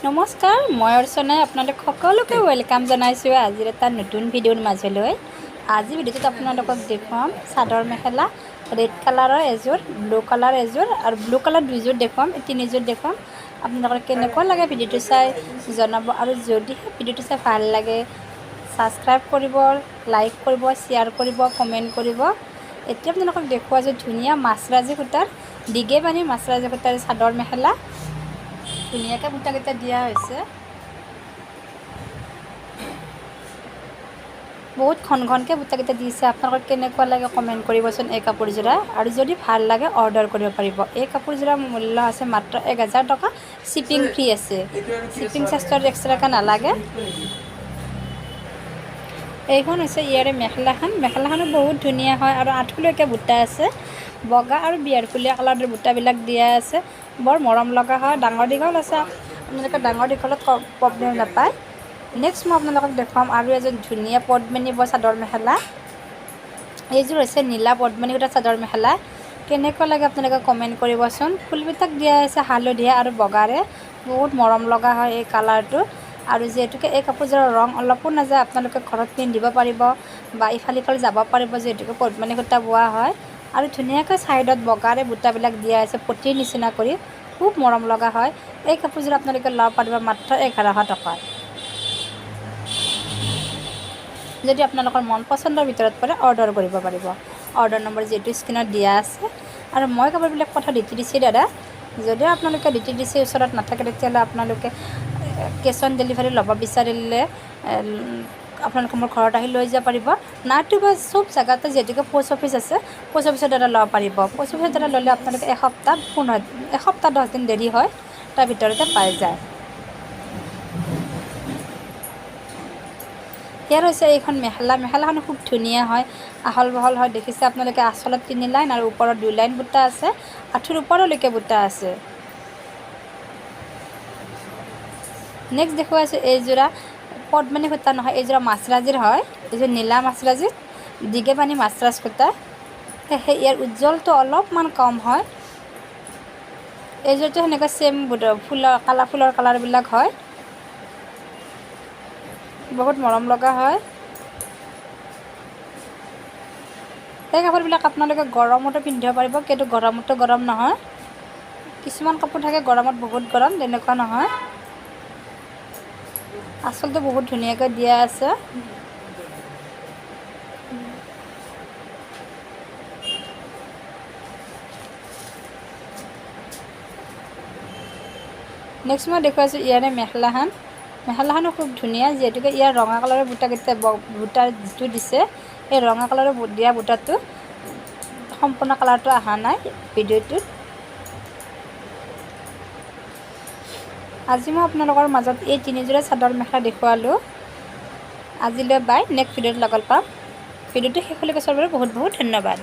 নমস্কাৰ, মই অৰ্চনাই আপোনালোক সকলোকে ৱেলকাম জনাইছোঁ আজিৰ এটা নতুন ভিডিঅ'ৰ মাজলৈ। আজি ভিডিঅ'টোত আপোনালোকক দেখুৱাম চাদৰ মেখেলা ৰেড কালাৰৰ এযোৰ, ব্লু কালাৰ এযোৰ আৰু ব্লু কালাৰ দুইযোৰ দেখুৱাম, তিনিযোৰ দেখুৱাম। আপোনালোকৰ কেনেকুৱা লাগে ভিডিঅ'টো চাই জনাব, আৰু যদিহে ভিডিঅ'টো চাই ভাল লাগে ছাবস্ক্ৰাইব কৰিব, লাইক কৰিব, শ্বেয়াৰ কৰিব, কমেণ্ট কৰিব। এতিয়া আপোনালোকক দেখুৱাইছোঁ ধুনীয়া মাছৰাজি সূতাৰ দীঘে বানী মাছৰাজি সূতাৰ চাদৰ মেখেলা। ধুনীয়াকৈ বুটাকেইটা দিয়া হৈছে, বহুত ঘনকৈ বুটাকেইটা দিছে। আপোনালোকৰ কেনেকুৱা লাগে কমেণ্ট কৰিবচোন এই কাপোৰযোৰা, আৰু যদি ভাল লাগে অৰ্ডাৰ কৰিব পাৰিব। এই কাপোৰযোৰাৰ মূল্য আছে মাত্ৰ 1000 টকা, শ্বিপিং ফ্ৰী আছে, শ্বিপিং চাৰ্জটো এক্সট্ৰাকৈ নালাগে। এইখন হৈছে ইয়াৰে মেখেলাখনো বহুত ধুনীয়া হয় আৰু আঁঠুলৈকে বুটা আছে, বগা আৰু বিয়াৰফুলীয়া কালাৰৰ বুটাবিলাক দিয়া আছে, বৰ মৰম লগা হয়। ডাঙৰ দীঘল আছে, আপোনালোকে ডাঙৰ দীঘলত প্ৰব্লেম নাপায়। নেক্সট মই আপোনালোকক দেখুৱাম আৰু এযোৰ ধুনীয়া পদ্মিনী চাদৰ মেখেলা। এইযোৰ হৈছে নীলা পদ্মিনী সূতাৰ চাদৰ মেখেলা। কেনেকুৱা লাগে আপোনালোকে কমেণ্ট কৰিবচোন। ফুলবিলাক দিয়া আছে হালধীয়া আৰু বগাৰে, বহুত মৰম লগা হয় এই কালাৰটো। আৰু যিহেতুকে এই কাপোৰযোৰৰ ৰং অলপো নাযায়, আপোনালোকে ঘৰত পিন্ধিব পাৰিব বা ইফাল সিফাল যাব পাৰিব, যিহেতুকে পদ্মিনী সূতা বোৱা হয়। আৰু ধুনীয়াকৈ ছাইডত বগাৰে বুটাবিলাক দিয়া আছে পটিৰ নিচিনা কৰি, খুব মৰম লগা হয়। এই কাপোৰযোৰ আপোনালোকে ল'ব পাৰিব মাত্ৰ 1100 টকাত। যদি আপোনালোকৰ মন পচন্দৰ ভিতৰত পৰে অৰ্ডাৰ কৰিব পাৰিব। অৰ্ডাৰ নম্বৰ যিহেতু স্ক্ৰীণত দিয়া আছে। আৰু মই কাপোৰবিলাক পঠাওঁ DTDC দ্বাৰা। যদিও আপোনালোকে DTDC ওচৰত নাথাকে তেতিয়াহ'লে আপোনালোকে কেছ অন ডেলিভাৰী ল'ব বিচাৰিলে আপোনালোকে মোৰ ঘৰত আহি লৈ যাব পাৰিব। নাইটোবা চব জেগাতে যিহেতুকে পোষ্ট অফিচ আছে, পোষ্ট অফিচৰ দ্বাৰা ল'ব পাৰিব। পোষ্ট অফিচৰ দ্বাৰা ল'লে আপোনালোকে এসপ্তাহ 10 দিন দেৰি হয়, তাৰ ভিতৰতে পাই যায়। ইয়াৰ হৈছে এইখন মেখেলাখন খুব ধুনীয়া হয়, আহল বহল হয়। দেখিছে আপোনালোকে আঁচলত 3 লাইন আৰু ওপৰত 2 লাইন বুটা আছে, আঁঠুৰ ওপৰলৈকে বুটা আছে। নেক্সট দেখুৱাইছোঁ এইযোৰা পদ্মিনী সূতা নহয়, এইযোৰা মাছৰাজিৰ হয়। এইযোৰ নীলা মাছৰাজিৰ দীঘে বানী মাছৰাজ সূতা, সেয়েহে ইয়াৰ উজ্জ্বলটো অলপমান কম হয়। এইযোৰটো সেনেকৈ ছেম ফুলৰ কালাৰবিলাক হয়, বহুত মৰম লগা হয়। এই কাপোৰবিলাক আপোনালোকে গৰমতো পিন্ধিব পাৰিব, কিন্তু গৰমতো গৰম নহয়। কিছুমান কাপোৰ থাকে গৰমত বহুত গৰম, তেনেকুৱা নহয়। আঁচলটো বহুত ধুনীয়াকৈ দিয়া আছে। নেক্সট মই দেখুৱাইছোঁ ইয়াৰে মেখেলাখনো খুব ধুনীয়া, যিহেতুকে ইয়াৰ ৰঙা কালাৰৰ বুটা যিটো দিছে, এই ৰঙা কালাৰৰ দিয়া বুটাটো সম্পূৰ্ণ কালাৰটো অহা নাই ভিডিঅ'টোত। আজি মই আপোনালোকৰ মাজত এই 3যোৰা চাদৰ মেখেলা দেখুৱালোঁ। আজিলৈ বাই, নেক্সট ভিডিঅ'ত লগ পাম। ভিডিঅ'টো শেষলৈকে চোৱাৰ বাবে বহুত বহুত ধন্যবাদ।